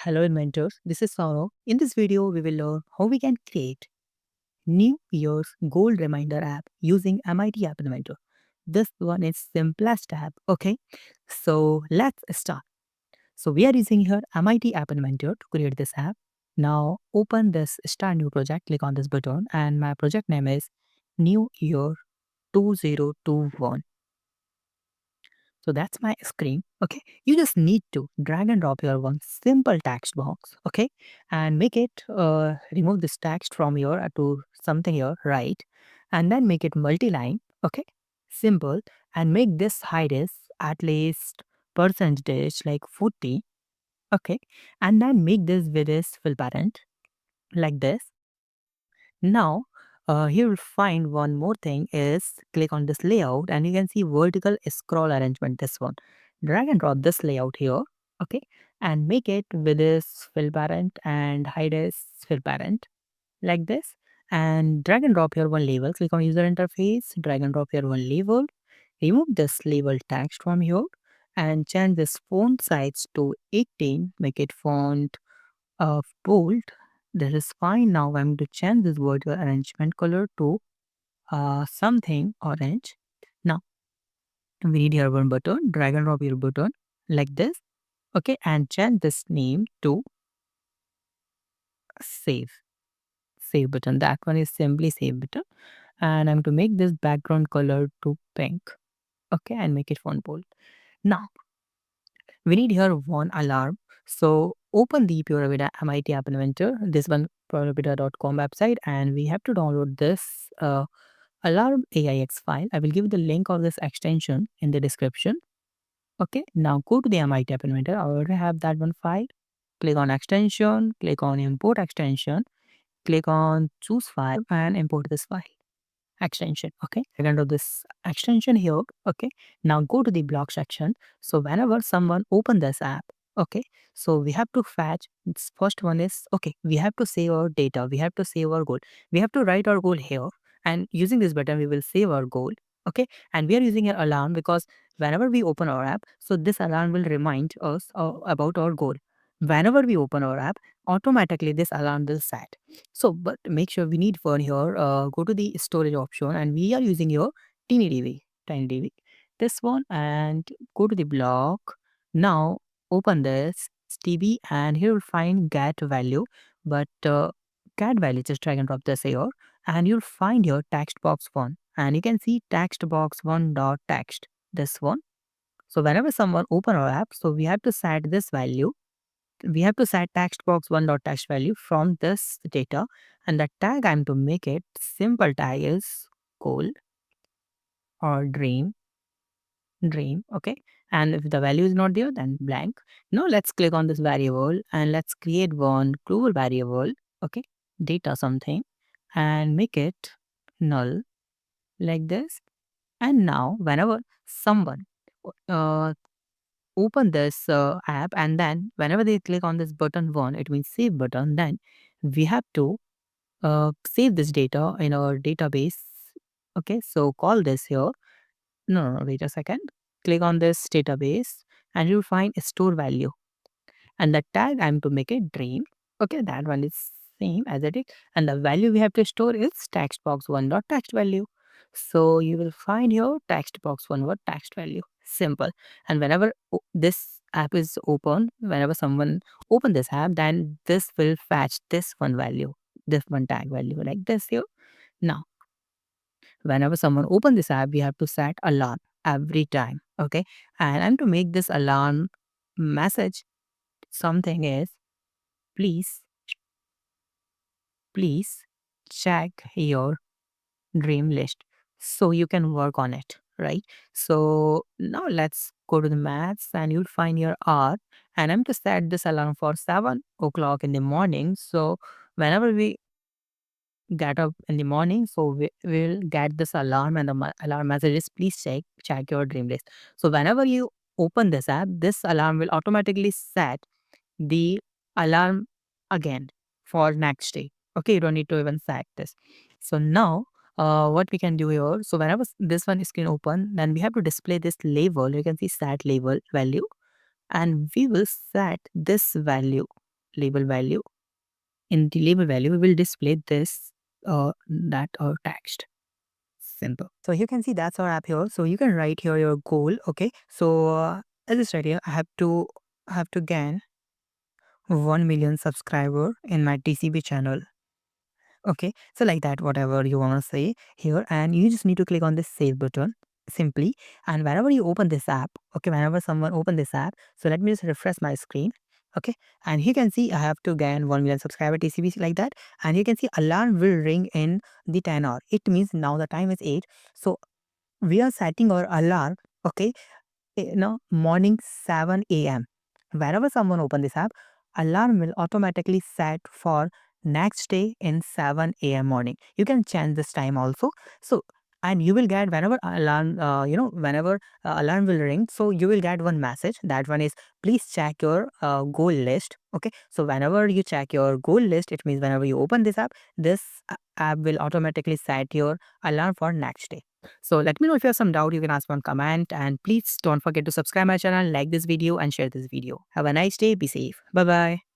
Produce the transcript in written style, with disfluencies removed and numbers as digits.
Hello inventors, this is Saurav. In this video, we will learn how we can create New Year's Goal Reminder app using MIT App Inventor. This one is simplest app, okay? So let's start. So we are using here MIT App Inventor to create this app. Now open this Start New Project, click on this button and my project name is New Year 2021. So that's my screen. Okay. You just need to drag and drop your one simple text box. Okay. And make it remove this text from here to something here, right? And then make it multi-line. Okay. Simple. And make this height is at least percentage like 40. Okay. And then make this width is fill parent like this. Now, here you'll find one more thing is click on this layout and you can see vertical scroll arrangement, this one. Drag and drop this layout here, okay, and make it with this fill parent and hide as fill parent like this. And drag and drop here one label, click on user interface, drag and drop here one label, remove this label text from here and change this font size to 18, make it font bold. This is fine. Now I'm going to change this vertical arrangement color to something orange. Now we need here one button, drag and drop your button like this. Okay, and change this name to save. Save button. That one is simply save button. And I'm to make this background color to pink. Okay, and make it font bold. Now we need here one alarm. So open the Pure Vida MIT App Inventor, this one pureVida.com website, and we have to download this alarm AIX file. I will give the link of this extension in the description. Okay, now go to the MIT App Inventor. I already have that one file. Click on extension, click on import extension, click on choose file and import this file extension. Okay, I can do this extension here. Okay, now go to the block section. So whenever someone open this app, okay, so we have to fetch this first one is okay, we have to save our data, we have to save our goal, we have to write our goal here, and using this button we will save our goal. Okay, and we are using an alarm because whenever we open our app, so this alarm will remind us about our goal. Whenever we open our app, automatically this alarm will set. So, but make sure we need for here, go to the storage option and we are using your tiny DB, this one and go to the block. Now open this TB and here you'll find get value, but get value, just drag and drop this here and you'll find your text box one and you can see text box one dot text, this one. So whenever someone open our app, so we have to set this value, we have to set text box one dot text value from this data and the tag I'm to make it simple tag is goal or dream. Okay, and if the value is not there then blank. Now let's click on this variable and let's create one global variable, okay, data something, and make it null like this. And now whenever someone uh, open this app and then whenever they click on this button one, it means save button, then we have to save this data in our database. Okay, so call this here. No, wait a second. Click on this database and you'll find a store value and the tag I'm to make it dream. Okay, that one is same as it is, and the value we have to store is text box one dot text value. So you will find your text box one dot text value. Simple. And whenever this app is open, whenever someone open this app, then this will fetch this one value, this one tag value like this here. Now, whenever someone open this app, we have to set alarm every time. Okay, and to make this alarm message, something is please please check your dream list so you can work on it, right? So now let's go to the maths and you'll find your hour, and I'm to set this alarm for 7 o'clock in the morning. So whenever we get up in the morning, so we will get this alarm and the alarm message is please check your dream list. So whenever you open this app, this alarm will automatically set the alarm again for next day. Okay, you don't need to even set this. So now what we can do here, so whenever this one is screen open, then we have to display this label. You can see set label value and we will set this value label value. In the label value, we will display this that text. Simple. So you can see that's our app here. So you can write here your goal. Okay. So as I said here, I have to gain 1 million subscriber in my TCB channel. Okay, so like that, whatever you want to say here, and you just need to click on this save button simply. And whenever you open this app, okay, whenever someone open this app, so let me just refresh my screen. Okay, and you can see I have to gain 1 million subscriber TCBC like that, and you can see alarm will ring in the 10 hour. It means now the time is 8, so we are setting our alarm. Okay, morning 7 a.m. Whenever someone open this app, alarm will automatically set for next day in 7 a.m. morning. You can change this time also. So, and you will get whenever alarm, whenever alarm will ring, so you will get one message. That one is, please check your goal list. Okay, so whenever you check your goal list, it means whenever you open this app, this app will automatically set your alarm for next day. So let me know if you have some doubt. You can ask one comment, and please don't forget to subscribe my channel, like this video, and share this video. Have a nice day. Be safe. Bye bye.